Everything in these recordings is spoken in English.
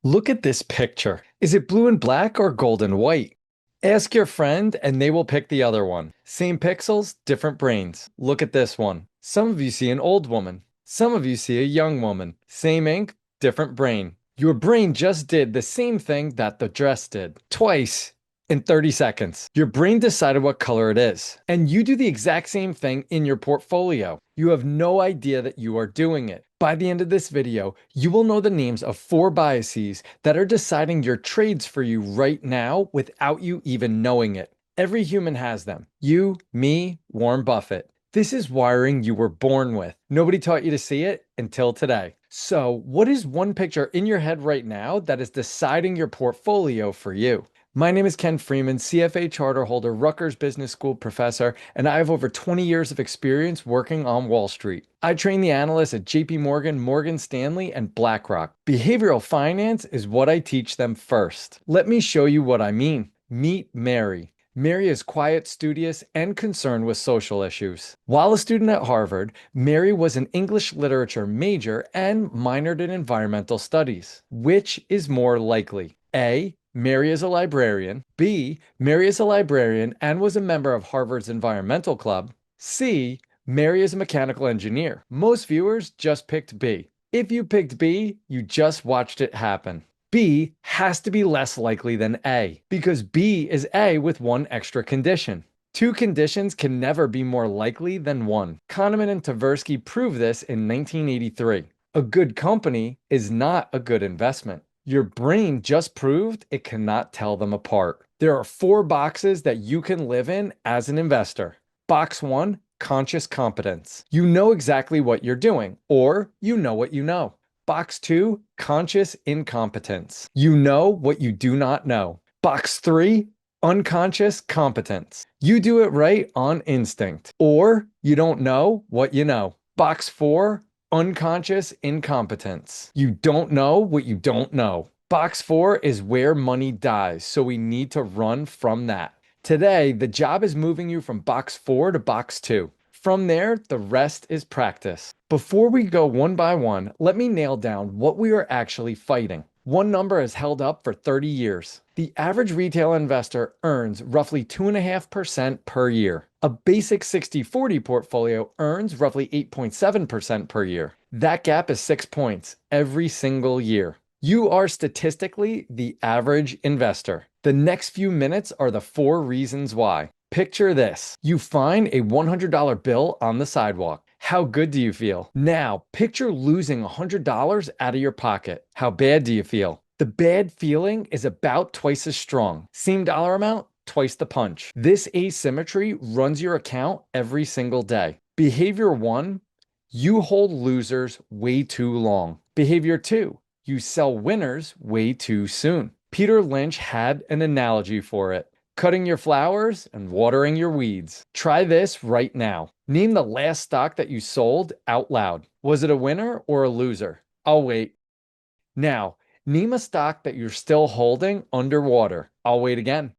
Look at this picture. Is it blue and black or gold and white? Ask your friend and they will pick the other one. Same pixels, different brains. Look at this one. Some of you see an old woman. Some of you see a young woman. Same ink, different brain. Your brain just did the same thing that the dress did. Twice in 30 seconds. Your brain decided what color it is. And you do the exact same thing in your portfolio. You have no idea that you are doing it. By the end of this video, you will know the names of 4 biases that are deciding your trades for you right now without you even knowing it. Every human has them. You, me, Warren Buffett. This is wiring you were born with. Nobody taught you to see it until today. So, what is one picture in your head right now that is deciding your portfolio for you? My name is Ken Freeman, CFA charter holder, Rutgers Business School professor, and I have over 20 years of experience working on Wall Street. I train the analysts at JP Morgan, Morgan Stanley, and BlackRock. Behavioral finance is what I teach them first. Let me show you what I mean. Meet Mary. Mary is quiet, studious, and concerned with social issues. While a student at Harvard, Mary was an English literature major and minored in environmental studies. Which is more likely? A. Mary is a librarian. B. Mary is a librarian and was a member of Harvard's environmental club. C. Mary is a mechanical engineer. Most viewers just picked B. If you picked B, you just watched it happen. B has to be less likely than A because B is A with one extra condition. 2 conditions can never be more likely than 1. Kahneman and Tversky proved this in 1983. A good company is not a good investment. Your brain just proved it cannot tell them apart. There are 4 boxes that you can live in as an investor. Box 1, conscious competence. You know exactly what you're doing, or you know what you know. Box 2, conscious incompetence. You know what you do not know. Box 3, unconscious competence. You do it right on instinct, or you don't know what you know. Box 4, unconscious incompetence. You don't know what you don't know. Box 4 is where money dies, so we need to run from that. Today, the job is moving you from box 4 to box 2. From there, the rest is practice. Before we go one by one, let me nail down what we are actually fighting. One number has held up for 30 years. The average retail investor earns roughly 2.5% per year. A basic 60-40 portfolio earns roughly 8.7% per year. That gap is 6 points every single year. You are statistically the average investor. The next few minutes are the 4 reasons why. Picture this. You find a $100 bill on the sidewalk. How good do you feel? Now, picture losing $100 out of your pocket. How bad do you feel? The bad feeling is about twice as strong. Same dollar amount, twice the punch. This asymmetry runs your account every single day. Behavior 1, you hold losers way too long. Behavior 2, you sell winners way too soon. Peter Lynch had an analogy for it. Cutting your flowers and watering your weeds. Try this right now. Name the last stock that you sold out loud. Was it a winner or a loser? I'll wait. Now, name a stock that you're still holding underwater. I'll wait again.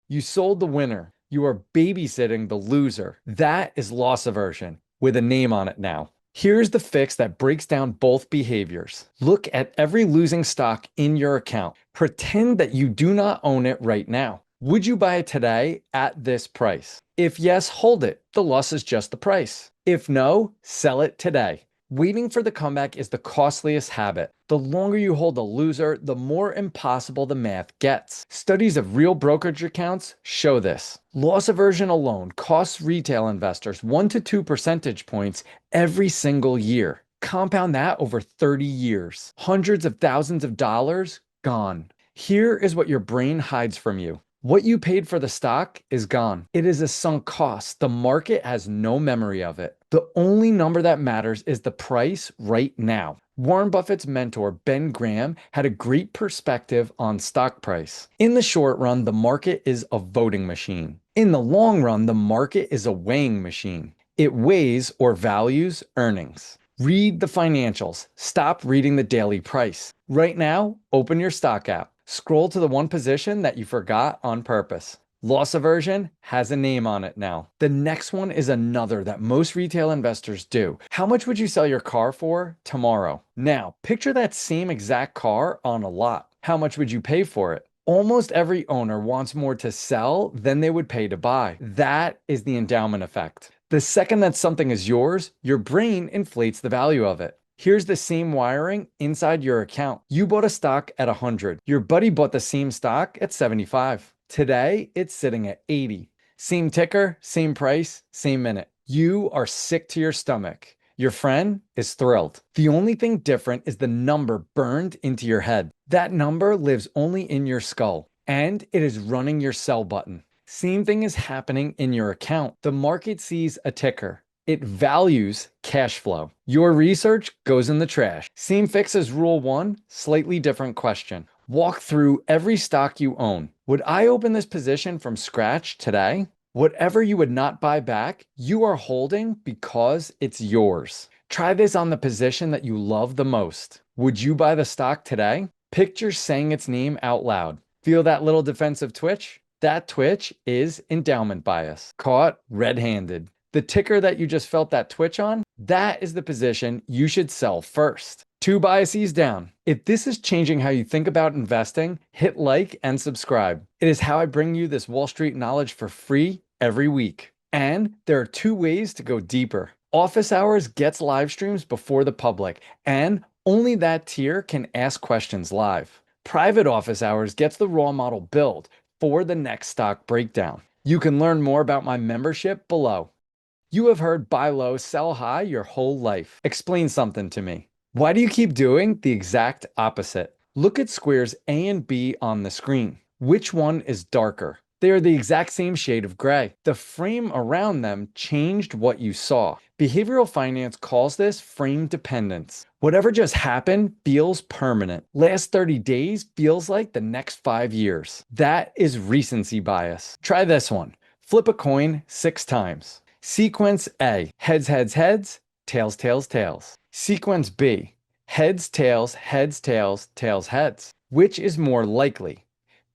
You sold the winner. You are babysitting the loser. That is loss aversion with a name on it now. Here's the fix that breaks down both behaviors. Look at every losing stock in your account. Pretend that you do not own it right now. Would you buy it today at this price? If yes, hold it. The loss is just the price. If no, sell it today. Waiting for the comeback is the costliest habit. The longer you hold a loser, the more impossible the math gets. Studies of real brokerage accounts show this. Loss aversion alone costs retail investors 1 to 2 percentage points every single year. Compound that over 30 years. Hundreds of thousands of dollars gone. Here is what your brain hides from you. What you paid for the stock is gone. It is a sunk cost. The market has no memory of it. The only number that matters is the price right now. Warren Buffett's mentor, Ben Graham, had a great perspective on stock price. In the short run, the market is a voting machine. In the long run, the market is a weighing machine. It weighs or values earnings. Read the financials. Stop reading the daily price. Right now, open your stock app. Scroll to the one position that you forgot on purpose. Loss aversion has a name on it now. The next one is another that most retail investors do. How much would you sell your car for tomorrow? Now, picture that same exact car on a lot. How much would you pay for it? Almost every owner wants more to sell than they would pay to buy. That is the endowment effect. The second that something is yours, your brain inflates the value of it. Here's the same wiring inside your account. You bought a stock at 100. Your buddy bought the same stock at 75. Today, it's sitting at 80. Same ticker, same price, same minute. You are sick to your stomach. Your friend is thrilled. The only thing different is the number burned into your head. That number lives only in your skull, and it is running your sell button. Same thing is happening in your account. The market sees a ticker. It values cash flow. Your research goes in the trash. Same fix as rule one, slightly different question. Walk through every stock you own. Would I open this position from scratch today? Whatever you would not buy back, you are holding because it's yours. Try this on the position that you love the most. Would you buy the stock today? Picture saying its name out loud. Feel that little defensive twitch? That twitch is endowment bias. Caught red-handed. The ticker that you just felt that twitch on, that is the position you should sell first. 2 biases down. If this is changing how you think about investing, hit like and subscribe. It is how I bring you this Wall Street knowledge for free every week. And there are 2 ways to go deeper. Office Hours gets live streams before the public, and only that tier can ask questions live. Private Office Hours gets the raw model build for the next stock breakdown. You can learn more about my membership below. You have heard buy low, sell high your whole life. Explain something to me. Why do you keep doing the exact opposite? Look at squares A and B on the screen. Which one is darker? They are the exact same shade of gray. The frame around them changed what you saw. Behavioral finance calls this frame dependence. Whatever just happened feels permanent. Last 30 days feels like the next 5 years. That is recency bias. Try this one. Flip a coin 6 times. Sequence A, heads, heads, heads, tails, tails, tails. Sequence B, heads, tails, heads, tails, tails, heads. Which is more likely?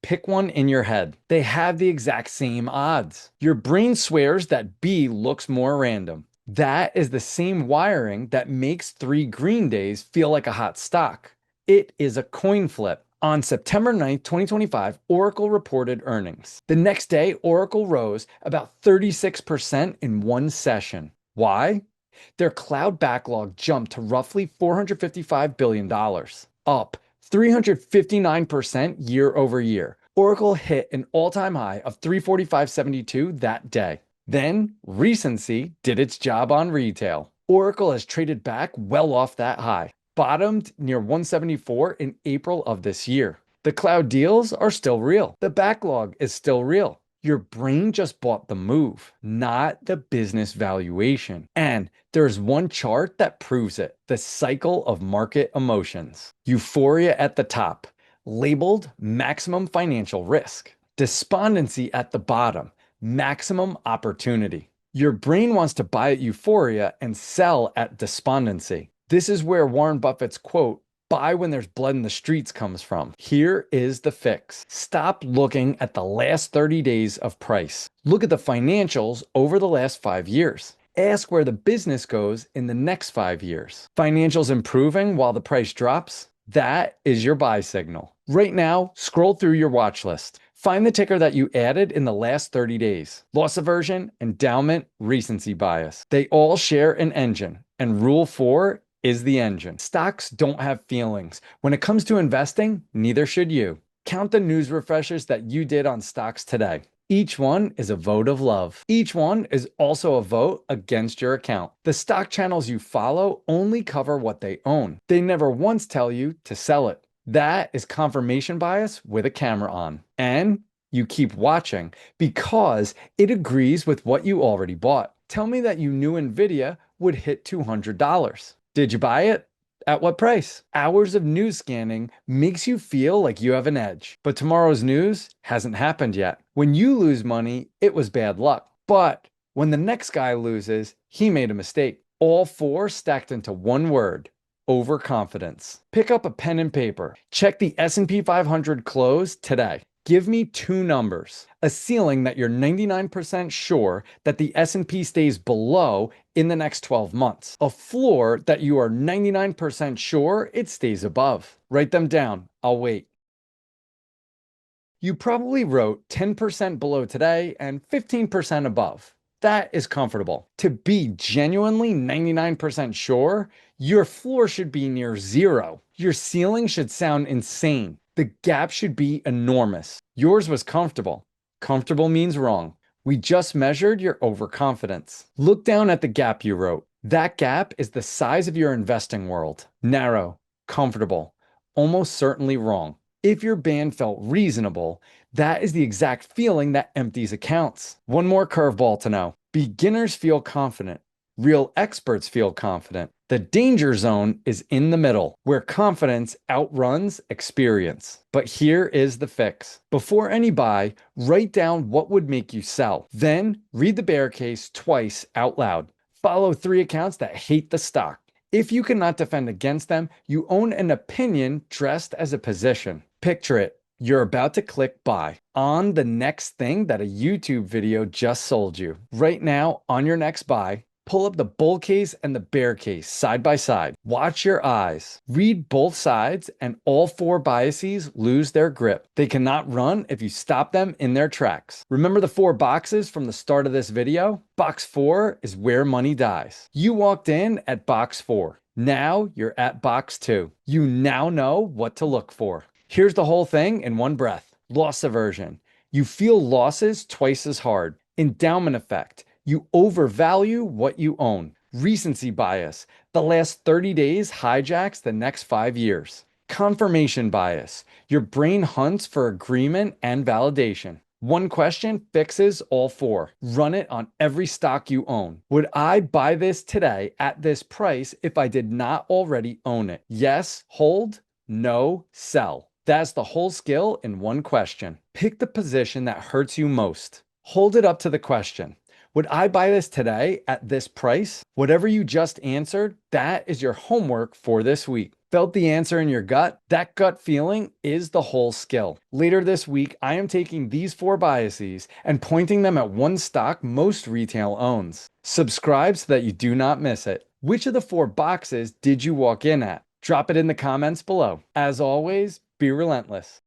Pick one in your head. They have the exact same odds. Your brain swears that B looks more random. That is the same wiring that makes 3 green days feel like a hot stock. It is a coin flip. On September 9th, 2025, Oracle reported earnings. The next day, Oracle rose about 36% in one session. Why? Their cloud backlog jumped to roughly $455 billion, up 359% year over year. Oracle hit an all-time high of 345.72 that day. Then, Recency did its job on retail. Oracle has traded back well off that high, bottomed near 174 in April of this year. The cloud deals are still real. The backlog is still real. Your brain just bought the move, not the business valuation. And there's one chart that proves it: the cycle of market emotions. Euphoria at the top, labeled maximum financial risk. Despondency at the bottom, maximum opportunity. Your brain wants to buy at euphoria and sell at despondency. This is where Warren Buffett's quote, "Buy when there's blood in the streets," comes from. Here is the fix. Stop looking at the last 30 days of price. Look at the financials over the last 5 years. Ask where the business goes in the next 5 years. Financials improving while the price drops? That is your buy signal. Right now, scroll through your watch list. Find the ticker that you added in the last 30 days. Loss aversion, endowment, recency bias. They all share an engine, and rule 4 is the engine. Stocks don't have feelings. When it comes to investing, neither should you. Count the news refreshers that you did on stocks today. Each one is a vote of love. Each one is also a vote against your account. The stock channels you follow only cover what they own. They never once tell you to sell it. That is confirmation bias with a camera on. And you keep watching because it agrees with what you already bought. Tell me that you knew Nvidia would hit $200. Did you buy it? At what price? Hours of news scanning makes you feel like you have an edge. But tomorrow's news hasn't happened yet. When you lose money, it was bad luck. But when the next guy loses, he made a mistake. All 4 stacked into one word: overconfidence. Pick up a pen and paper. Check the S&P 500 close today. Give me two numbers. A ceiling that you're 99% sure that the S&P stays below in the next 12 months. A floor that you are 99% sure it stays above. Write them down. I'll wait. You probably wrote 10% below today and 15% above. That is comfortable. To be genuinely 99% sure, your floor should be near zero. Your ceiling should sound insane. The gap should be enormous. Yours was comfortable. Comfortable means wrong. We just measured your overconfidence. Look down at the gap you wrote. That gap is the size of your investing world. Narrow, comfortable, almost certainly wrong. If your band felt reasonable, that is the exact feeling that empties accounts. One more curveball to know. Beginners feel confident. Real experts feel confident. The danger zone is in the middle, where confidence outruns experience. But here is the fix. Before any buy, write down what would make you sell. Then read the bear case twice out loud. Follow 3 accounts that hate the stock. If you cannot defend against them, you own an opinion dressed as a position. Picture it. You're about to click buy on the next thing that a YouTube video just sold you. Right now, on your next buy, pull up the bull case and the bear case side by side. Watch your eyes. Read both sides, and all 4 biases lose their grip. They cannot run if you stop them in their tracks. Remember the 4 boxes from the start of this video? Box 4 is where money dies. You walked in at box 4. Now you're at box 2. You now know what to look for. Here's the whole thing in one breath. Loss aversion. You feel losses twice as hard. Endowment effect. You overvalue what you own. Recency bias. The last 30 days hijacks the next 5 years. Confirmation bias. Your brain hunts for agreement and validation. One question fixes all 4. Run it on every stock you own. Would I buy this today at this price if I did not already own it? Yes, hold. No, sell. That's the whole skill in one question. Pick the position that hurts you most. Hold it up to the question. Would I buy this today at this price? Whatever you just answered, that is your homework for this week. Felt the answer in your gut? That gut feeling is the whole skill. Later this week, I am taking these 4 biases and pointing them at one stock most retail owns. Subscribe so that you do not miss it. Which of the 4 boxes did you walk in at? Drop it in the comments below. As always, be relentless.